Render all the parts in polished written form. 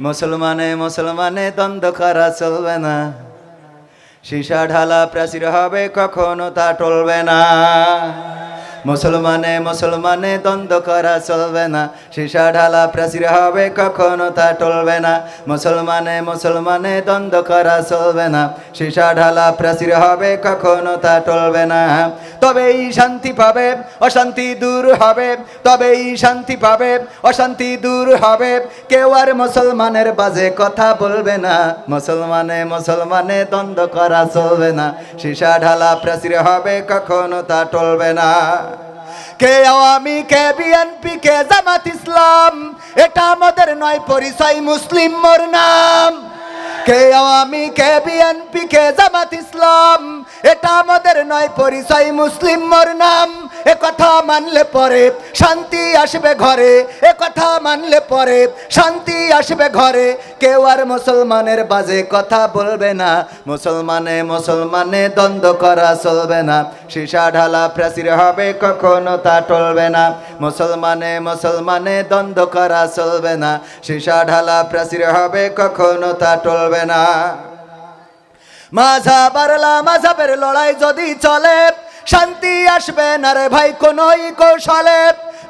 মুসলমানে মুসলমানে দ্বন্দ্ব করা চলবে না, সীসা ঢালা প্রাচীর হবে কখনো তা টলবে না। মুসলমানে মুসলমানে দ্বন্দ্ব করা চলবে না, সীসা ঢালা প্রাচীর হবে কখনো তা টলবে না। মুসলমানে মুসলমানে দ্বন্দ্ব করা চলবে না, সীসা ঢালা প্রাচীর হবে কখনো তা টলবে না। তবেই শান্তি পাবে, অশান্তি দূর হবে, তবেই শান্তি পাবে, অশান্তি দূর হবে। কেউ আর মুসলমানের বাজে কথা বলবে না, মুসলমানে মুসলমানে দ্বন্দ্ব করা চলবে না, সীসা ঢালা প্রাচীর হবে কখনো তা টলবে না। কে আওয়ামী, কে বিএনপি, কে জামাত ইসলাম, এটা আমাদের নয় পরিচয়, মুসলিম মোর নাম। কে আওয়ামী, কে বিএনপি, কে জামাত ইসলাম, এটা আমাদের নয় পরিচয়, মুসলিম মোর নাম। এ কথা মানলে পরে শান্তি আসবে ঘরে, এ কথা মানলে পরে শান্তি আসবে ঘরে। কেউ আর মুসলমানের বাজে কথা বলবে না, মুসলমানে মুসলমানে দ্বন্দ্ব করা চলবে না, সীসা ঢালা প্রাচীর হবে কখনো তা টলবে না। মুসলমানে মুসলমানে দ্বন্দ্ব করা চলবে না, সীসা ঢালা প্রাচীর হবে কখনো তা টলবে না। মাঝাব আর লামাঝাবের লড়াই যদি চলে, শান্তি আসবে না রে ভাই কোনই কৌশলে।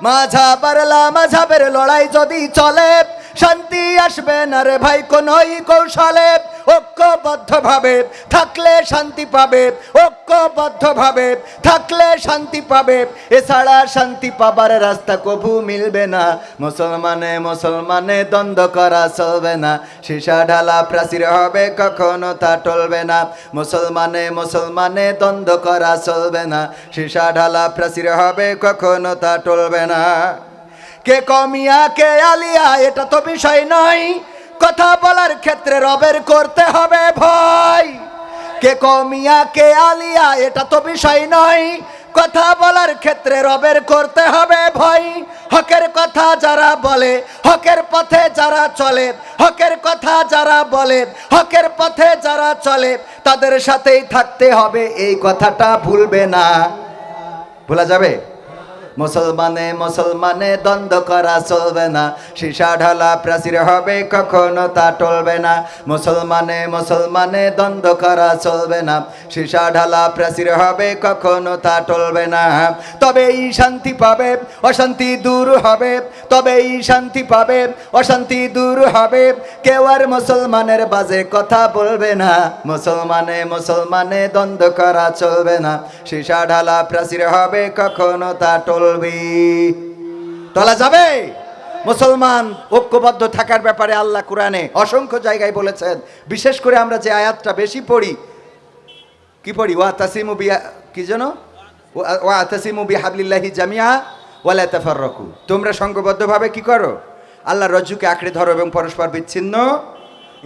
মাঝাব আর লামাঝাবের লড়াই যদি চলে, শান্তি আসবে না রে ভাই কোনই কৌশলে। ঐক্যবদ্ধভাবে থাকলে শান্তি পাবে, ঐক্যবদ্ধভাবে থাকলে শান্তি পাবে, এছাড়া শান্তি পাবার রাস্তা কবু মিলবে না। মুসলমানে মুসলমানে দ্বন্দ্ব করা চলবে না, সীসা ঢালা প্রাচীর হবে কখনো তা টলবে না। মুসলমানে মুসলমানে দ্বন্দ্ব করা চলবে না, সীসা ঢালা প্রাচীর হবে কখনো তা টলবে না। কে কমিয়া কে আলিয়া এটা তো বিষয় নয়, কথা বলার ক্ষেত্রে রবের করতে হবে ভয়। কে কমিয়া কে আলিয়া এটা তো বিষয় নয়, কথা বলার ক্ষেত্রে রবের করতে হবে ভয়। হকের কথা যারা বলে, হকের পথে যারা চলে, হকের কথা যারা বলে, হকের পথে যারা চলে, তাদের সাথেই থাকতে হবে, এই কথাটা ভুলবে না। ভোলা যাবে? মুসলমানে মুসলমানে দ্বন্দ্ব করা চলবে না, সীসা ঢালা প্রাচীর হবে কখনো তা টলবে না। মুসলমানে মুসলমানে দ্বন্দ্ব করা চলবে না, সীসা ঢালা প্রাচীর হবে কখনো তা টলবে না। তবেই শান্তি পাবে, অশান্তি দূর হবে, তবেই শান্তি পাবে, অশান্তি দূর হবে। কেউ আর মুসলমানের বাজে কথা বলবে না, মুসলমানে মুসলমানে দ্বন্দ্ব করা চলবে না, সীসা ঢালা প্রাচীর হবে কখনো তা তোলা যাবে। মুসলমান ঐক্যবদ্ধ থাকার ব্যাপারে আল্লাহ কোরআনে অসংখ্য জায়গায় বলেছেন। বিশেষ করে আমরা যে আয়াতটা বেশি পড়ি, কি পড়ি? ওয়াতাসিমু বি, কি যেন, ওয়াতাসিমু বিহাবলিল্লাহি জামিআ ওয়ালা তাফাররাকু, তোমরা সংঘবদ্ধভাবে কি করো? আল্লাহর রজ্জুকে আঁকড়ে ধরো এবং পরস্পর বিচ্ছিন্ন।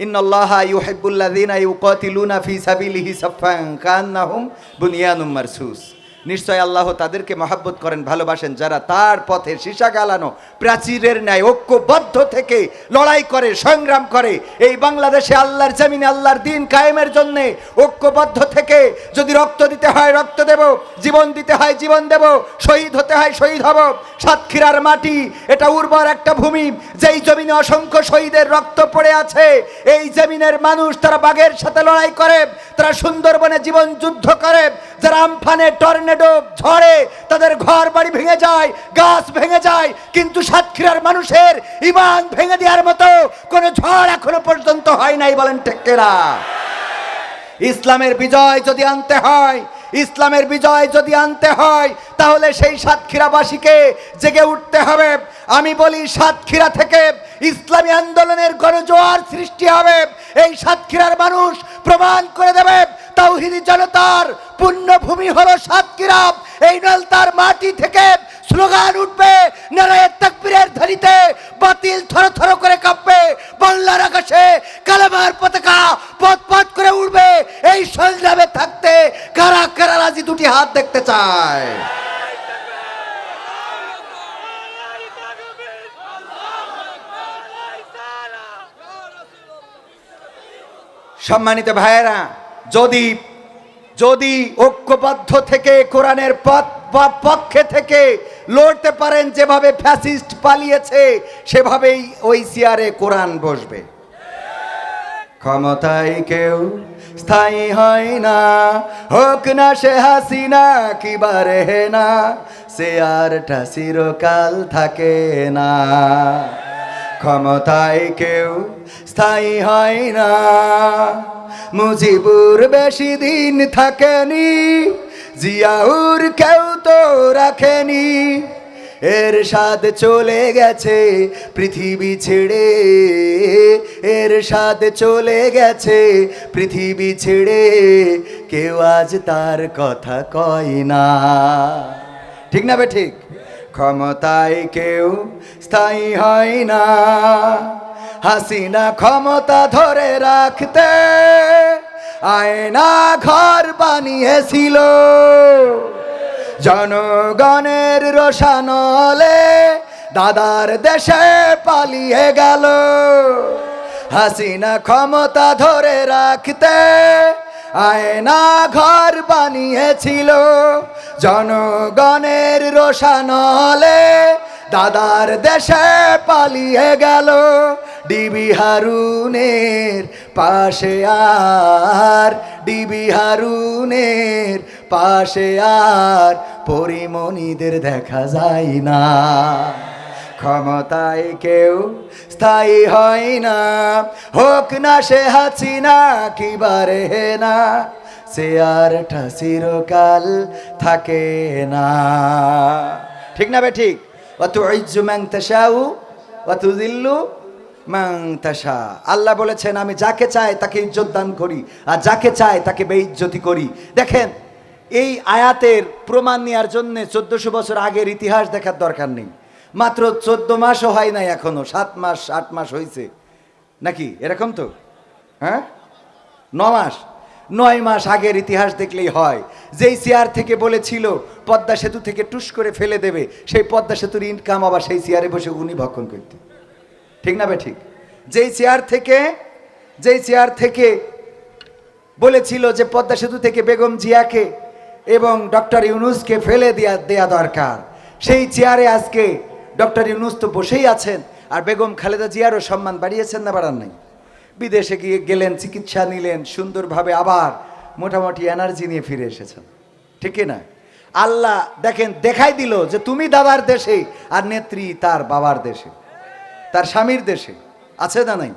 ইন্নাল্লাহা ইউহিব্বুল্লাযীনা ইউকাতিলুনা ফি সাবিলিহি সাফফান কান্নাহুম বুনিয়ানুম মারসুস, নিশ্চয় আল্লাহ তাদেরকে মহব্বত করেন, ভালোবাসেন, যারা তার পথে সীসা গালানো প্রাচীরের ন্যায় ঐক্যবদ্ধ থেকে লড়াই করে, সংগ্রাম করে। এই বাংলাদেশে আল্লাহর জমিনে আল্লাহর দ্বীন কায়েমের জন্য ঐক্যবদ্ধ থেকে যদি রক্ত দিতে হয় রক্ত দেব, জীবন দিতে হয় জীবন দেব, শহীদ হতে হয় শহীদ হব। সাতক্ষীরার মাটি এটা উর্বর একটা ভূমি, যেই জমিনে অসংখ্য শহীদের রক্ত পড়ে আছে। এই জমিনের মানুষ তারা বাঘের সাথে লড়াই করে, তারা সুন্দরবনে জীবন যুদ্ধ করে, যারা আমফানে টর্নেডো ঝড়ে তাদের ঘর বাড়ি ভেঙে যায়, গাছ ভেঙে যায়, কিন্তু সাতক্ষীরার মানুষের ঈমান ভেঙে দেওয়ার মতো কোন ঝড় এখনো পর্যন্ত হয় নাই। বলেন ঠিক কিনা? ইসলামের বিজয় যদি আনতে হয়, ইসলামের বিজয় যদি আনতে হয়, তাহলে সেই সাতক্ষীরাবাসীকে জেগে উঠতে হবে। আমি বলি সাতক্ষীরা থেকে ইসলামী আন্দোলনের গণজোয়ার সৃষ্টি হবে। এই সাতক্ষীরার মানুষ প্রমাণ করে দেবে তাওহীদি জনতার পুণ্যভূমি হলো সাতক্ষীরা। এই নলতার মাটি থেকে স্লোগান উঠবে, নারায়ে তাকবীরের ধ্বনিতে বাতিল থরথর করে কাঁপবে, বাংলার আকাশে কালেমার পতাকা পথ পথ করে উঠবে। এই সংগ্রামে থাকতে কারা কারা রাজি? দুটি হাত দেখতে চায়। সম্মানিত ভাইয়েরা, যদি যদি ঐক্যবদ্ধ থেকে কোরআনের পক্ষে থেকে লড়তে পারেন, যেভাবে ফ্যাসিস্ট পালিয়েছে সেভাবেই ওই চেয়ারে কোরআন বসবে। ক্ষমতায় কেউ স্থায়ী হয় না, হোক না সে হাসিনা কিবা রেহেনা, সে আরটা চিরকাল থাকে না। ক্ষমতায় কেউ স্থায়ী হয় না, মুজিবুর বেশি দিন থাকেনি, জিয়াউর কেউ তো রাখেনি। এরশাদ চলে গেছে পৃথিবী ছেড়ে, এরশাদ চলে গেছে পৃথিবী ছেড়ে, কেউ আজ তার কথা কয় না। ঠিক না বে ঠিক? ক্ষমতায় কেউ স্থায়ী হয় না, হাসিনা ক্ষমতা ধরে রাখতে আয়না ঘর বানিয়েছিল, জনগণের রোশানলে দাদার দেশে পালিয়ে গেল। হাসিনা ক্ষমতা ধরে রাখতে আয়না ঘর বানিয়েছিল, জনগণের রোশানলে দাদার দেশে পালিয়ে গেল। ডিবি হারুনের পাশে আর, ডিবি হারুনের পাশে আর পরিমণিদের দেখা যায় না। ক্ষমতায় কেউ স্থায়ী হয় না, হোক না সে হাসিনা কিবা রেহেনা, সে আরটা চিরকাল থাকে না। ঠিক না বে ঠিক? ওয়াতুইজ্জু মান তাশাউ ওয়াতুযিল্লু মান তাশা। আল্লাহ বলেছেন আমি যাকে চাই তাকে ইজ্জত দান করি, আর যাকে চাই তাকে বেইজ্জতি করি। দেখেন, এই আয়াতের প্রমাণ নেওয়ার জন্য 1400 বছর আগের ইতিহাস দেখার দরকার নেই। মাত্র 14 মাসও হয় নাই, এখনো 7 মাস 8 মাস হয়েছে নাকি, এরকম তো? হ্যাঁ, 9 মাস আগের ইতিহাস দেখলেই হয়। যেই চেয়ার থেকে বলেছিল পদ্মা সেতু থেকে টুস করে ফেলে দেবে, সেই পদ্মা সেতুর ইনকাম আবার সেই চেয়ারে বসে উনি ভক্ষণ করতে। ঠিক না বে ঠিক? যেই চেয়ার থেকে বলেছিল যে পদ্মা সেতু থেকে বেগম জিয়াকে এবং ডক্টর ইউনূসকে ফেলে দেয়া দরকার, সেই চেয়ারে আজকে ডক্টর ইউনূস তো বসেই আছেন, আর বেগম খালেদা জিয়ারও সম্মান বাড়িয়েছেন না বাড়ান নাই? বিদেশে গিয়ে গেলেন, চিকিৎসা নিলেন সুন্দরভাবে, আবার মোটামুটি এনার্জি নিয়ে ফিরে এসেছেন। ঠিক না? আল্লাহ দেখেন দেখাই দিল যে তুমি দাদার দেশে আর নেত্রী তার বাবার দেশে, তার স্বামীর দেশে আছে না নাই?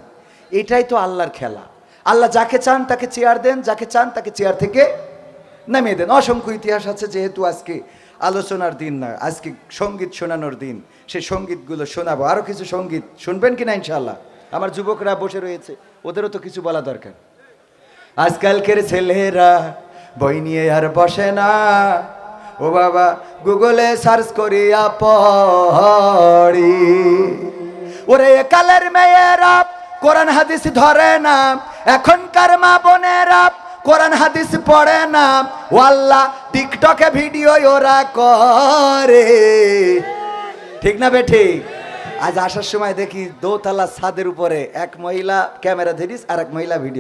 এটাই তো আল্লাহর খেলা। আল্লাহ যাকে চান তাকে চেয়ার দেন, যাকে চান তাকে চেয়ার থেকে নামিয়ে দেন। অসংখ্য ইতিহাস আছে, যেহেতু আজকে আলোচনার দিন না, আজকে সঙ্গীত শোনানোর দিন, সেই সঙ্গীতগুলো শোনাবো। আরও কিছু সঙ্গীত শুনবেন কিনা ইনশাআল্লাহ? আমার যুবকরা বসে রয়েছে, ওদেরও তো কিছু বলা দরকার। আজকালকের ছেলেরা বই নিয়ে আর বসে না, ও বাবা গুগলে সার্চ করিয়া পড়ি। ওরে কালের মেয়েরা কোরআন হাদিস ধরে না, এখনকার মা বোনেরা কোরআন হাদিস পড়ে না, ওয়াল্লাহ টিকটকে ভিডিও ওরা করে। ঠিক না বে ঠিক? আজ আসার সময় দেখি দোতলা ছাদের উপরে এক মহিলা ক্যামেরা ধরিস আর এক মহিলা ভিডিও